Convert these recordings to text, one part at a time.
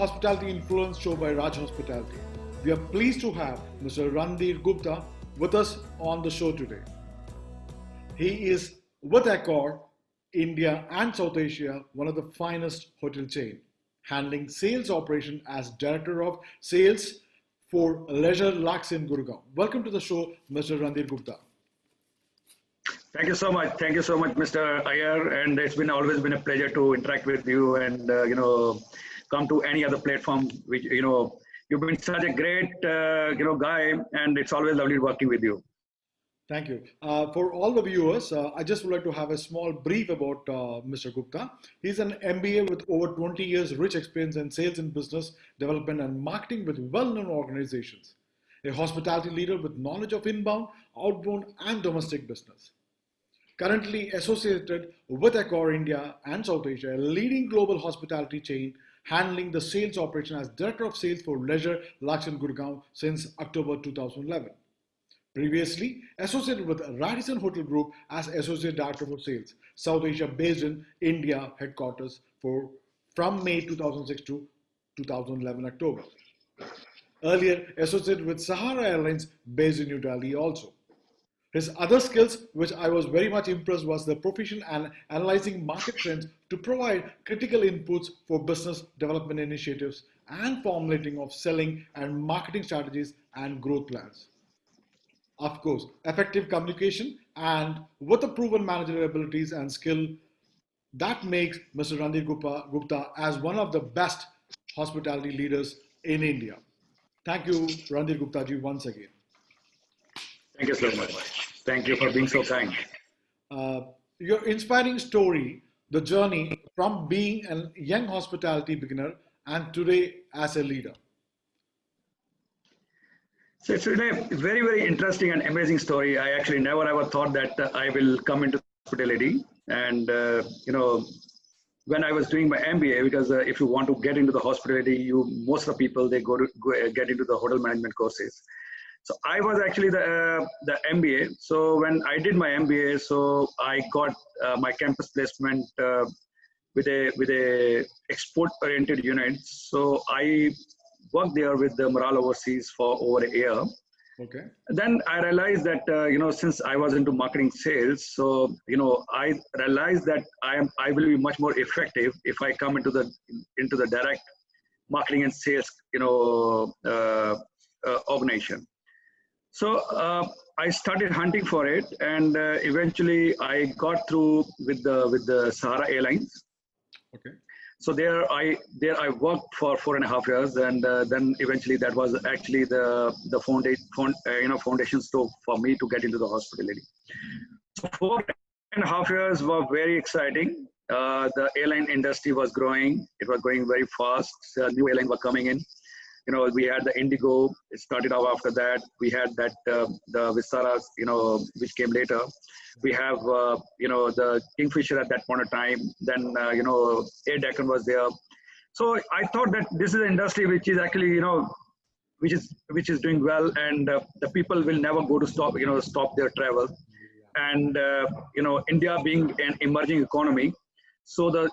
Hospitality Influence show by Raj Hospitality. We are pleased to have Mr. Randhir Gupta with us on the show today. He is with Accor, India and South Asia, one of the finest hotel chain, handling sales operation as Director of Sales for Leisure Lux in Gurgaon. Welcome to the show, Mr. Randhir Gupta. Thank you so much. Thank you so much, Mr. Iyer. And it's always been a pleasure to interact with you and come to any other platform. Which you've been such a great guy, and it's always lovely working with you. Thank you. For all the viewers, I just would like to have a small brief about Mr. Gupta. He's an MBA with over 20 years rich experience in sales and business development and marketing with well-known organizations. A hospitality leader with knowledge of inbound, outbound and domestic business. Currently associated with Accor India and South Asia, a leading global hospitality chain handling the sales operation as Director of Sales for Leisure Lux in Gurgaon since October 2011. Previously associated with Radisson Hotel Group as Associate Director for Sales, South Asia based in India headquarters from May 2006 to 2011 October. Earlier associated with Sahara Airlines based in New Delhi also. His other skills, which I was very much impressed, was the proficient and analyzing market trends to provide critical inputs for business development initiatives and formulating of selling and marketing strategies and growth plans. Of course, effective communication and with the proven managerial abilities and skill that makes Mr. Randhir Gupta as one of the best hospitality leaders in India. Thank you, Randhir Gupta ji, once again. Thank you so much. Thank you for being so kind. Your inspiring story, the journey from being a young hospitality beginner and today as a leader. So it's really a very, very interesting and amazing story. I actually never ever thought that I will come into hospitality. And, when I was doing my MBA, because if you want to get into the hospitality, most of the people, they go get into the hotel management courses. So I was actually the MBA. So when I did my MBA, so I got my campus placement with a export-oriented unit. So I worked there with the Morale Overseas for over a year. Okay. Then I realized that since I was into marketing sales, so I realized that I will be much more effective if I come into the direct marketing and sales organization. So I started hunting for it, and eventually I got through with the Sahara Airlines. Okay. So there I worked for 4.5 years, and then eventually that was actually the foundation stone for me to get into the hospitality. So 4.5 years were very exciting. The airline industry was growing; it was growing very fast. New airlines were coming in. We had the Indigo. It started off after that. We had that the Vistaras, which came later. We have the Kingfisher at that point of time. Then Air Deccan was there. So I thought that this is an industry which is actually which is doing well, and the people will never go to stop their travel. And India being an emerging economy, so the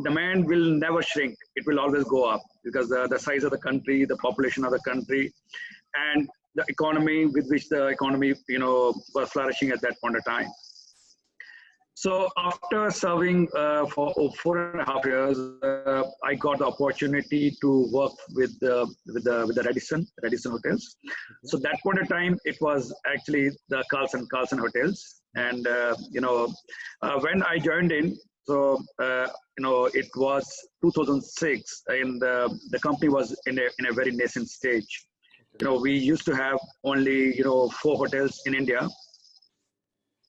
demand will never shrink. It will always go up because the size of the country, the population of the country, and the economy with which the economy was flourishing at that point of time. So after serving for 4.5 years, I got the opportunity to work with the Radisson Hotels. So that point of time, it was actually the Carlson Hotels, and when I joined in. So, it was 2006 and the company was in a very nascent stage. We used to have only, 4 hotels in India,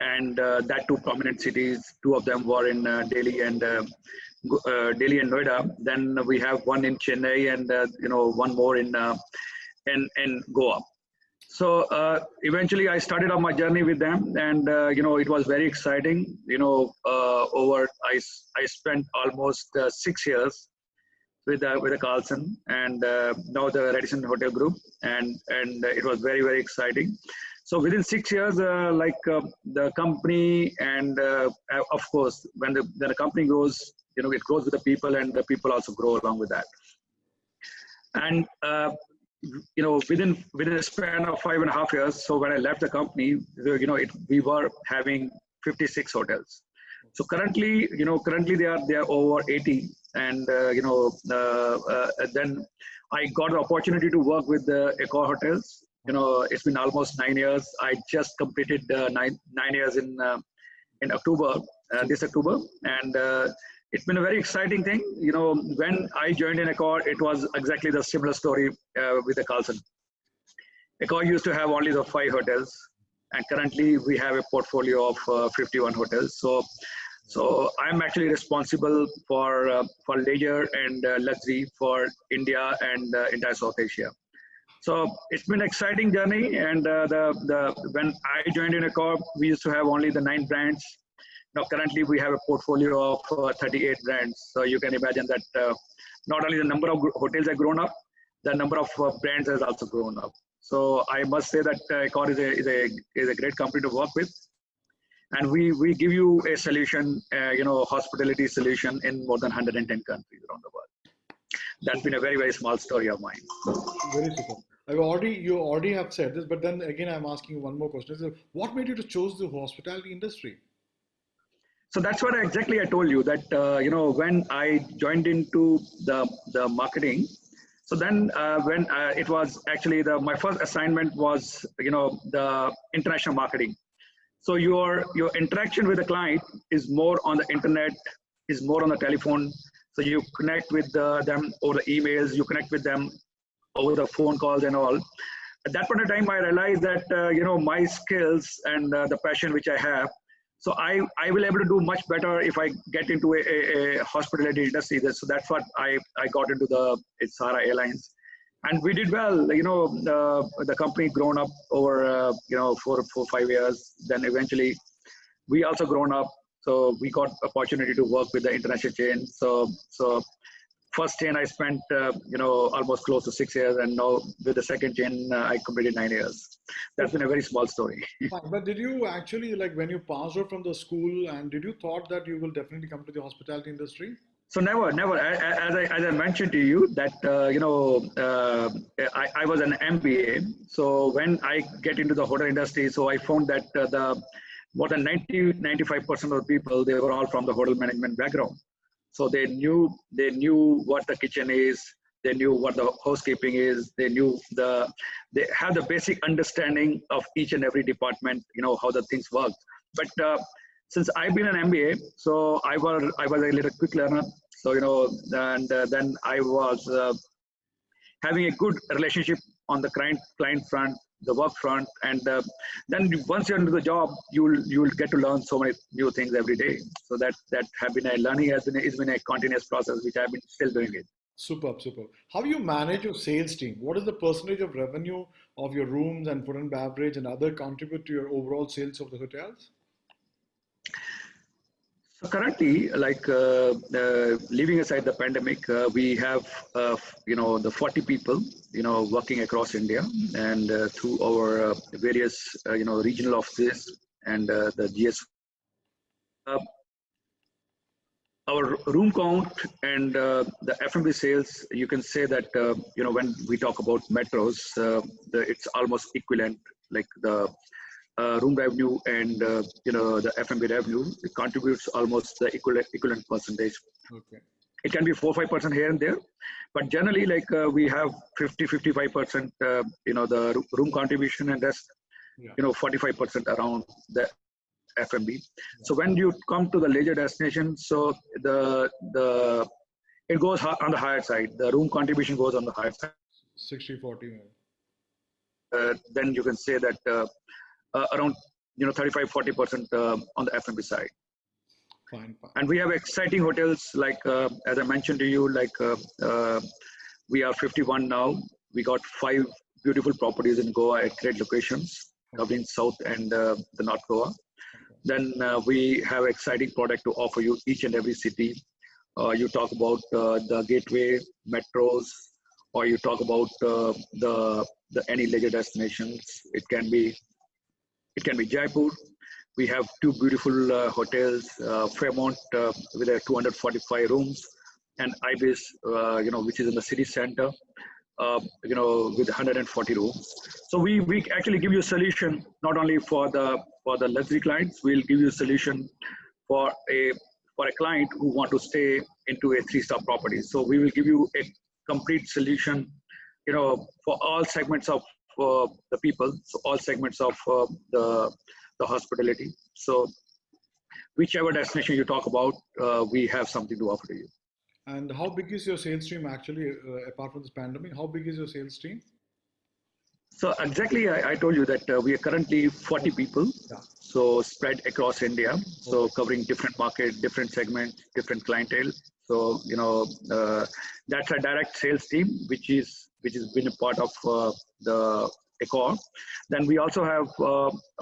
and that 2 prominent cities. 2 of them were in Delhi and Noida. Then we have 1 in Chennai and, 1 more in Goa. So eventually I started on my journey with them, and it was very exciting. I spent almost 6 years with the Carlson and now the Radisson Hotel Group, and it was very, very exciting. So within 6 years, the company, and of course when the company grows, it grows with the people, and the people also grow along with that. And within a span of 5.5 years, so when I left the company, we were having 56 hotels. So currently they are over 80, and then I got the opportunity to work with the Accor hotels. It's been almost 9 years. I just completed 9 years in October, this October, and it's been a very exciting thing. When I joined in Accor, it was exactly the similar story with the Carlson. Accor used to have only the 5 hotels, and currently we have a portfolio of 51 hotels. So I'm actually responsible for leisure and luxury for India and entire South Asia. So it's been an exciting journey. And when I joined in Accor, we used to have only the 9 brands. Now currently we have a portfolio of 38 brands. So you can imagine that not only the number of hotels have grown up, the number of brands has also grown up. So I must say that Accor is a great company to work with. And we give you a solution, hospitality solution in more than 110 countries around the world. That's been a very, very small story of mine. Very super. You already have said this, but then again, I'm asking you one more question. So what made you to choose the hospitality industry? So that's what exactly I told you that, when I joined into the marketing, so then when it was actually my first assignment was, the international marketing. So your interaction with the client is more on the internet, is more on the telephone. So you connect with them over the emails, you connect with them over the phone calls and all. At that point of time, I realized that, my skills and the passion which I have, so I will able to do much better if I get into a hospitality industry. So that's what I got into the Sahara Airlines. And we did well. The company grown up over 4-5 years. Then eventually, we also grown up. So we got opportunity to work with the international chain. So first chain I spent almost close to 6 years, and now with the second chain I completed 9 years. That's been a very small story. But did you actually, like, when you passed out from the school, and did you thought that you will definitely come to the hospitality industry? So never. As I mentioned to you that I was an MBA. So when I get into the hotel industry, so I found that the more than 95% of the people, they were all from the hotel management background. So they knew what the kitchen is, they knew what the housekeeping is, they have the basic understanding of each and every department, how the things work. But since I've been an MBA, so I was a little quick learner. So and then I was having a good relationship on the client front, the work front, and then once you're into the job, you'll get to learn so many new things every day. So that have been a learning has been a continuous process which I've been still doing it. Superb. How do you manage your sales team? What is the percentage of revenue of your rooms and food and beverage and other contribute to your overall sales of the hotels? So currently, leaving aside the pandemic, we have the 40 people working across India, and through our various regional offices and the GS. Our room count and the F&B sales, you can say that when we talk about metros, it's almost equivalent. Like the room revenue and the F&B revenue, it contributes almost the equivalent percentage. Okay. It can be 4-5% here and there, but generally we have 50-55% the room contribution, and that's 45% around the F&B. Yeah. So when you come to the leisure destination, so it goes on the higher side. The room contribution goes on the higher side. 60-40. Then you can say that around 35-40% on the F&B side. Fine. And we have exciting hotels like as I mentioned to you, we are 51 now. We got 5 beautiful properties in Goa at great locations, covering South and the North Goa. Then we have exciting product to offer you each and every city. You talk about the gateway metros, or you talk about the any leisure destinations. It can be Jaipur. We have 2 beautiful hotels, Fairmont with 245 rooms, and Ibis, which is in the city center. with 140 rooms. So we actually give you a solution not only for the luxury clients. We'll give you a solution for a client who want to stay into a 3-star property. So we will give you a complete solution, for all segments of the people, so all segments of the hospitality. So whichever destination you talk about, we have something to offer to you. And how big is your sales team actually, apart from this pandemic? How big is your sales team? So exactly, I told you that we are currently 40 people, Yeah. so spread across India, so covering different market, different segments, different clientele. So that's a direct sales team, which has been a part of the Accor. Then we also have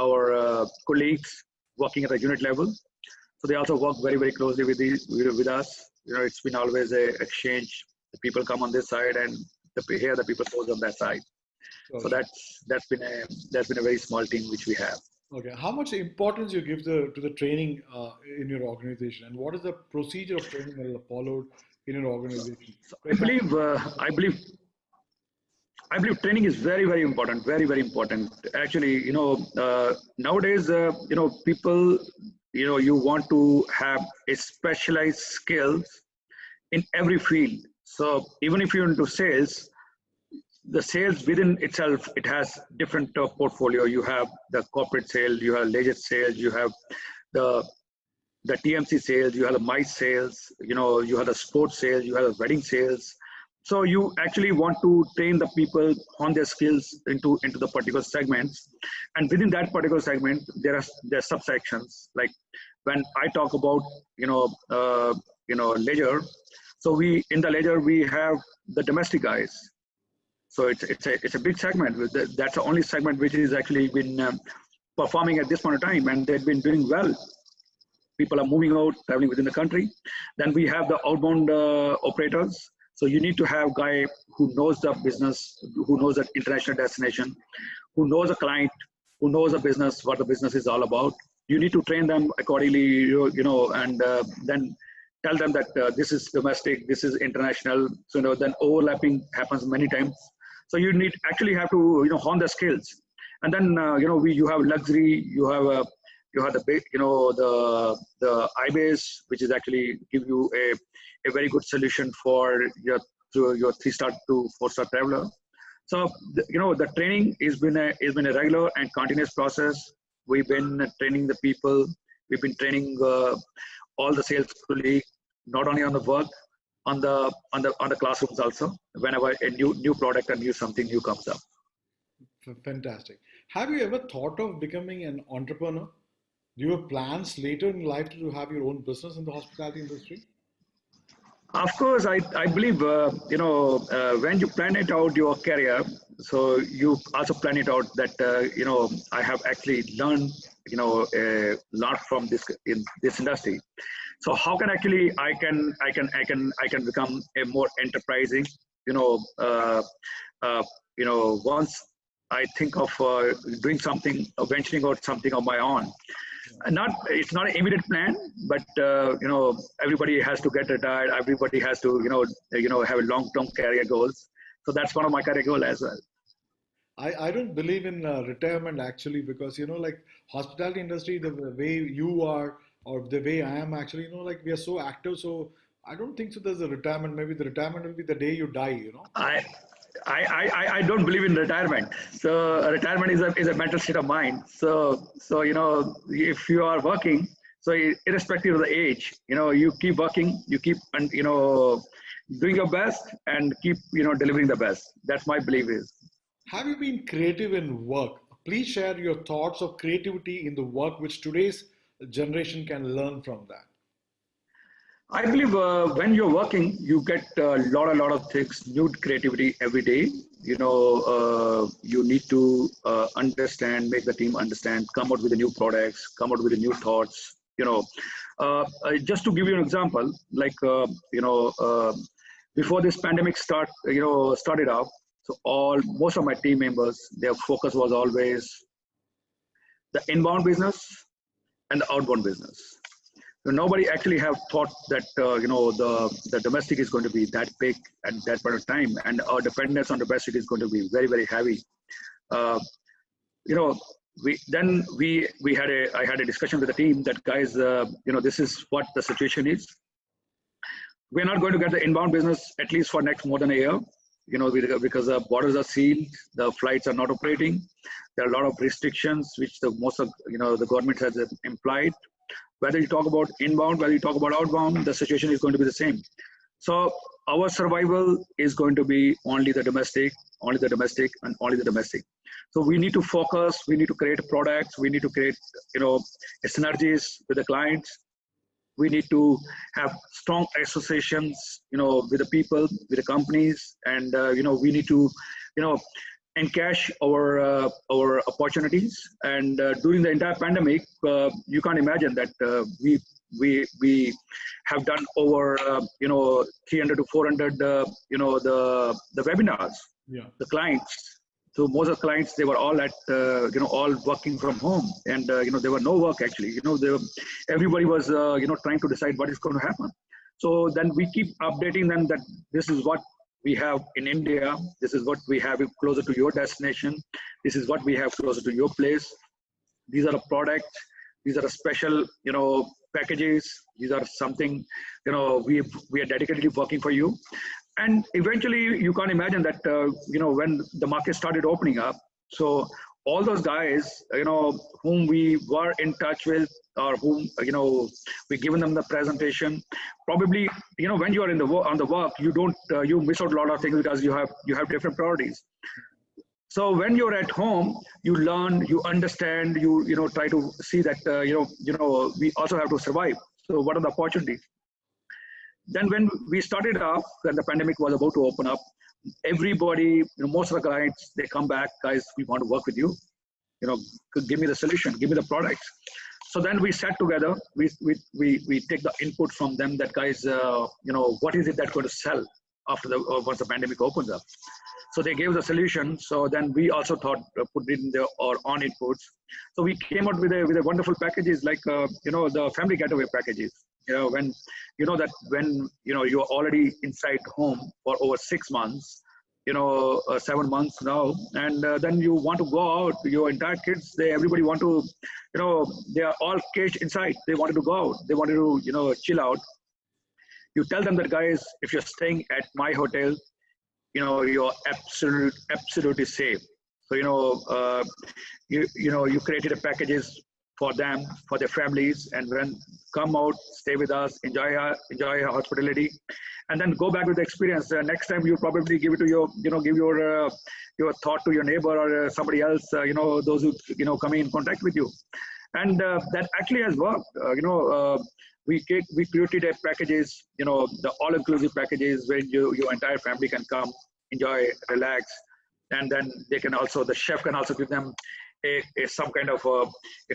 our colleagues working at the unit level. So they also work very, very closely with us. It's been always a exchange. The people come on this side, and the people goes on that side. So that's been a very small team which we have. Okay. How much importance you give to the training in your organization, and what is the procedure of training that is followed in your organization? So I believe training is very, very important. Very, very important. Actually, nowadays, people, you want to have a specialized skills in every field. So even if you're into sales, the sales within itself, it has different portfolio. You have the corporate sales, you have leisure sales, you have the TMC sales, you have the MICE sales, you have the sports sales, you have the wedding sales. So you actually want to train the people on their skills into the particular segments, and within that particular segment, there are subsections. Like when I talk about leisure, so in the leisure we have the domestic guys. So it's a big segment. That's the only segment which is actually been performing at this point of time, and they've been doing well. People are moving out, traveling within the country. Then we have the outbound operators. So you need to have a guy who knows the business, who knows the international destination, who knows a client, who knows the business, what the business is all about. You need to train them accordingly, and then tell them that this is domestic, this is international. So then overlapping happens many times. So you actually have to hone the skills, and then you have luxury, you have the big the iBase, which is actually give you a very good solution for your 3-star to 4-star traveler. So the training has been a regular and continuous process. We've been training the people. We've been training all the sales colleagues, not only on the work, on the classrooms also. Whenever a new product and something new comes up. Fantastic. Have you ever thought of becoming an entrepreneur? Do you have plans later in life to have your own business in the hospitality industry? Of course, I believe when you plan it out your career, so you also plan it out that I have actually learned a lot from this industry. So how can actually I can become a more enterprising, once I think of doing something, venturing out something on my own. It's not an immediate plan, but everybody has to get retired. Everybody has to have a long-term career goals. So that's one of my career goals as well. I don't believe in retirement actually, because like hospitality industry, the way you are or the way I am actually, like we are so active. So I don't think so there's a retirement. Maybe the retirement will be the day you die. I don't believe in retirement. So retirement is a mental state of mind. So if you are working, so irrespective of the age, you keep working, you keep doing your best, and keep delivering the best. That's my belief is. Have you been creative in work? Please share your thoughts of creativity in the work which today's generation can learn from that. I believe when you're working, you get a lot of things, new creativity every day. You need to understand, make the team understand, come out with the new products, come out with the new thoughts. Just to give you an example, like before this pandemic started off, so most of my team members, their focus was always the inbound business and the outbound business. Nobody actually have thought that the domestic is going to be that big at that point of time, and our dependence on domestic is going to be very, very heavy. Uh, you know, we had I had a discussion with the team that, guys, this is what the situation is. We're not going to get the inbound business at least for next more than a year. Because the borders are sealed, the flights are not operating. There are a lot of restrictions which most of the government has implied. Whether you talk about inbound, whether you talk about outbound, the situation is going to be the same. So our survival is going to be only the domestic, and only the domestic. So we need to focus. We need to create products. We need to create synergies with the clients. We need to have strong associations, with the people, with the companies, and we need to, encash our opportunities. And during the entire pandemic, you can't imagine that we have done over 300 to 400 the webinars. Yeah. The clients. So most of the clients, they were all at all working from home, and there were no work actually. Everybody was trying to decide what is going to happen. So then we keep updating them that this is what we have in India. This is what we have closer to your destination. This is what we have closer to your place. These are the products. These are the special packages. These are something we are dedicatedly working for you. And eventually, you can't imagine that when the market started opening up, so all those guys whom we were in touch with, or whom we given them the presentation, probably when you are on the work, you don't you miss out a lot of things because you have different priorities. So when you're at home, you learn, you understand, you try to see that we also have to survive. So what are the opportunities? Then when we started off, when the pandemic was about to open up, everybody, most of the clients, they come back, guys, we want to work with you. Give me the solution, give me the products. So then we sat together, we take the input from them that, guys, what is it that's going to sell after once the pandemic opens up? So they gave the solution. So then we also thought, put it in our own inputs. So we came out with a wonderful packages like the family getaway packages. When you're already inside home for over 6 months, 7 months now, and then you want to go out. Your entire kids, everybody want to, they are all caged inside. They wanted to go out. They wanted to, chill out. You tell them that, guys, if you're staying at my hotel, you're absolutely safe. So you created a packages for them, for their families, and when come out, stay with us, enjoy our hospitality, and then go back with the experience. Next time you probably give it to give your thought to your neighbor or somebody else, those who come in contact with you, and that actually has worked. We created a packages, the all-inclusive packages where your entire family can come, enjoy, relax, and then the chef can also give them some kind of a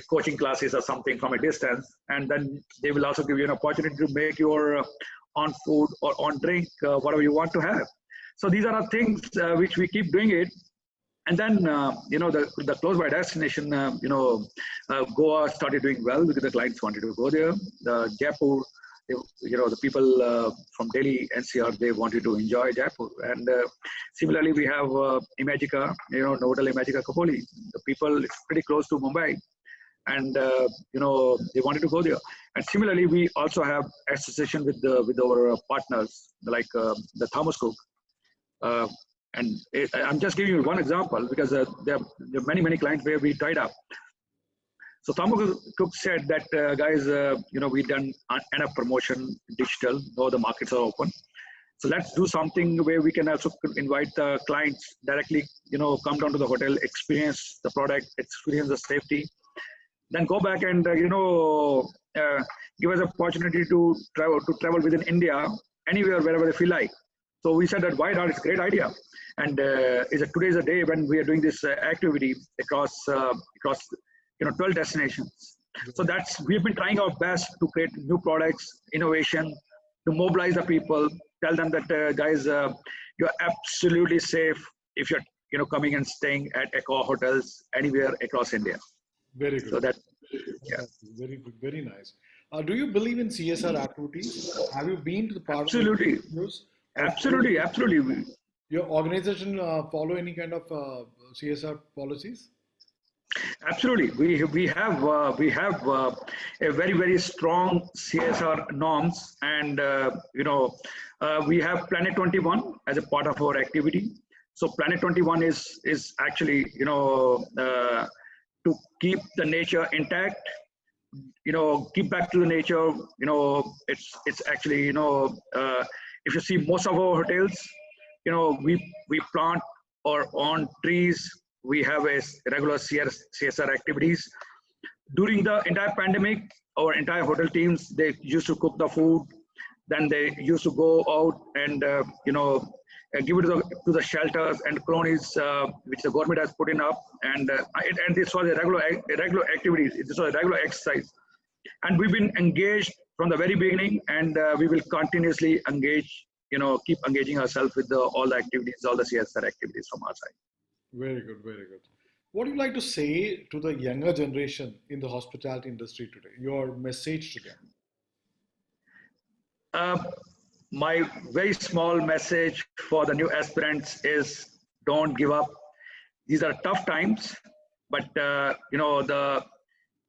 coaching classes or something from a distance, and then they will also give you an opportunity to make your on food or on drink, whatever you want to have. So these are the things which we keep doing it. And then, the close by destination, Goa started doing well because the clients wanted to go there. The Jaipur, the people from Delhi, NCR, they wanted to enjoy Jaipur. And similarly, we have Imagica, Novotel Imagica Kapoli. The people, it's pretty close to Mumbai. And, they wanted to go there. And similarly, we also have association with our partners, like the Thomas Cook. And I'm just giving you one example because there are many clients where we tied up. So Thomas Cook said that, guys, we've done enough promotion digital. Now the markets are open. So let's do something where we can also invite the clients directly, come down to the hotel, experience the product, experience the safety, then go back and, give us an opportunity to travel within India, anywhere, wherever they feel like. So we said that why not? It's a great idea. And today is a day when we are doing this activity across 12 destinations. So we've been trying our best to create new products, innovation, to mobilize the people, tell them that, guys, you're absolutely safe if you're coming and staying at Accor hotels anywhere across India. Very good. So that, yeah, very good, very nice. Do you believe in CSR activities? Have you been to the part of Absolutely, news or absolutely, absolutely. your organization follow any kind of CSR policies? Absolutely, we have a very strong CSR norms, and we have Planet 21 as a part of our activity. So Planet 21 is actually to keep the nature intact, give back to the nature. It's actually if you see most of our hotels, we plant or on trees. We have a regular CSR activities. During the entire pandemic, our entire hotel teams, they used to cook the food, then they used to go out and give it to the shelters and colonies which the government has put in up, and this was a regular activity. This was a regular exercise, and we've been engaged from the very beginning, and we will continuously engage, keep engaging ourselves with all the activities, all the CSR activities from our side. Very good, very good. What do you like to say to the younger generation in the hospitality industry today? Your message to them? Uh, my very small message for the new aspirants is don't give up. These are tough times, but the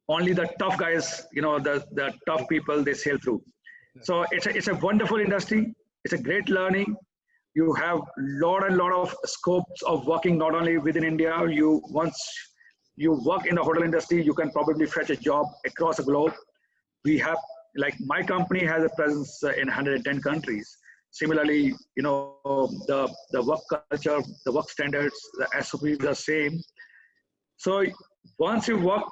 only the tough guys, the tough people, they sail through. So it's a wonderful industry. It's a great learning. You have lot of scopes of working not only within India. Once you work in the hotel industry, you can probably fetch a job across the globe. We have, like, my company has a presence in 110 countries. Similarly, the work culture, the work standards, the SOPs are same. So once you work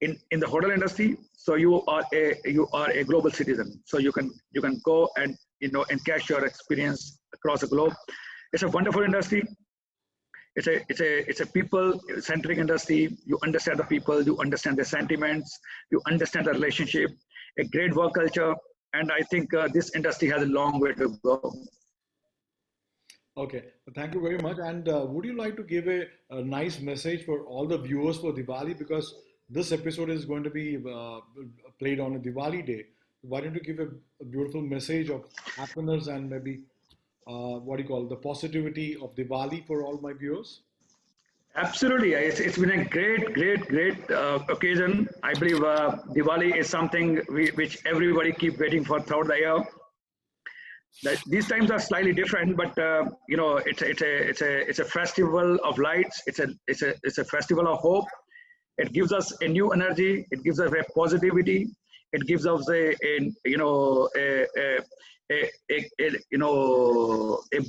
in the hotel industry, so you are a global citizen. So you can go and encash your experience across the globe. It's a wonderful industry. It's a people-centric industry. You understand the people, you understand their sentiments, you understand the relationship, a great work culture, and I think this industry has a long way to go. Okay, thank you very much. And would you like to give a nice message for all the viewers for Diwali? Because this episode is going to be played on a Diwali day. Why don't you give a beautiful message of happiness and maybe what do you call the positivity of Diwali for all my viewers? Absolutely, it's been a great occasion. I believe Diwali is something which everybody keep waiting for throughout the year. These times are slightly different, but it's a festival of lights. It's a festival of hope. It gives us a new energy. It gives us a positivity. It gives us a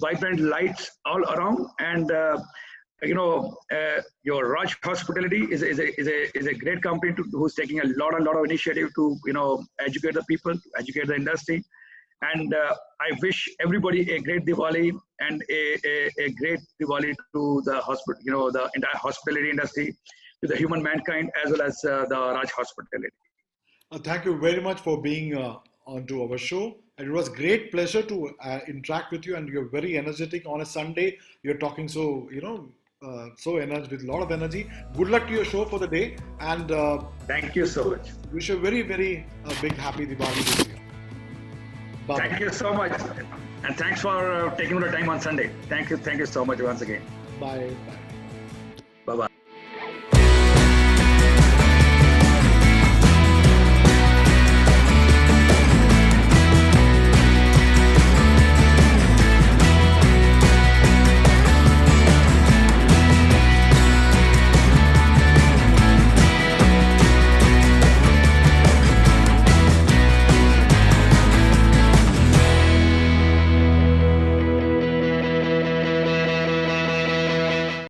vibrant light all around. And your Raj Hospitality is a great company who's taking a lot of initiative to educate the people, educate the industry. And I wish everybody a great Diwali and a great Diwali to the hospital, the entire hospitality industry, to the human mankind, as well as the Raj Hospitality. Thank you very much for being onto our show. And it was great pleasure to interact with you. And you're very energetic on a Sunday. You're talking so so energy with a lot of energy. Good luck to your show for the day. And Thank you so much. wish you a very big happy Diwali this year. Bye. Thank you so much, and thanks for taking the time on Sunday. Thank you so much once again. Bye. Bye.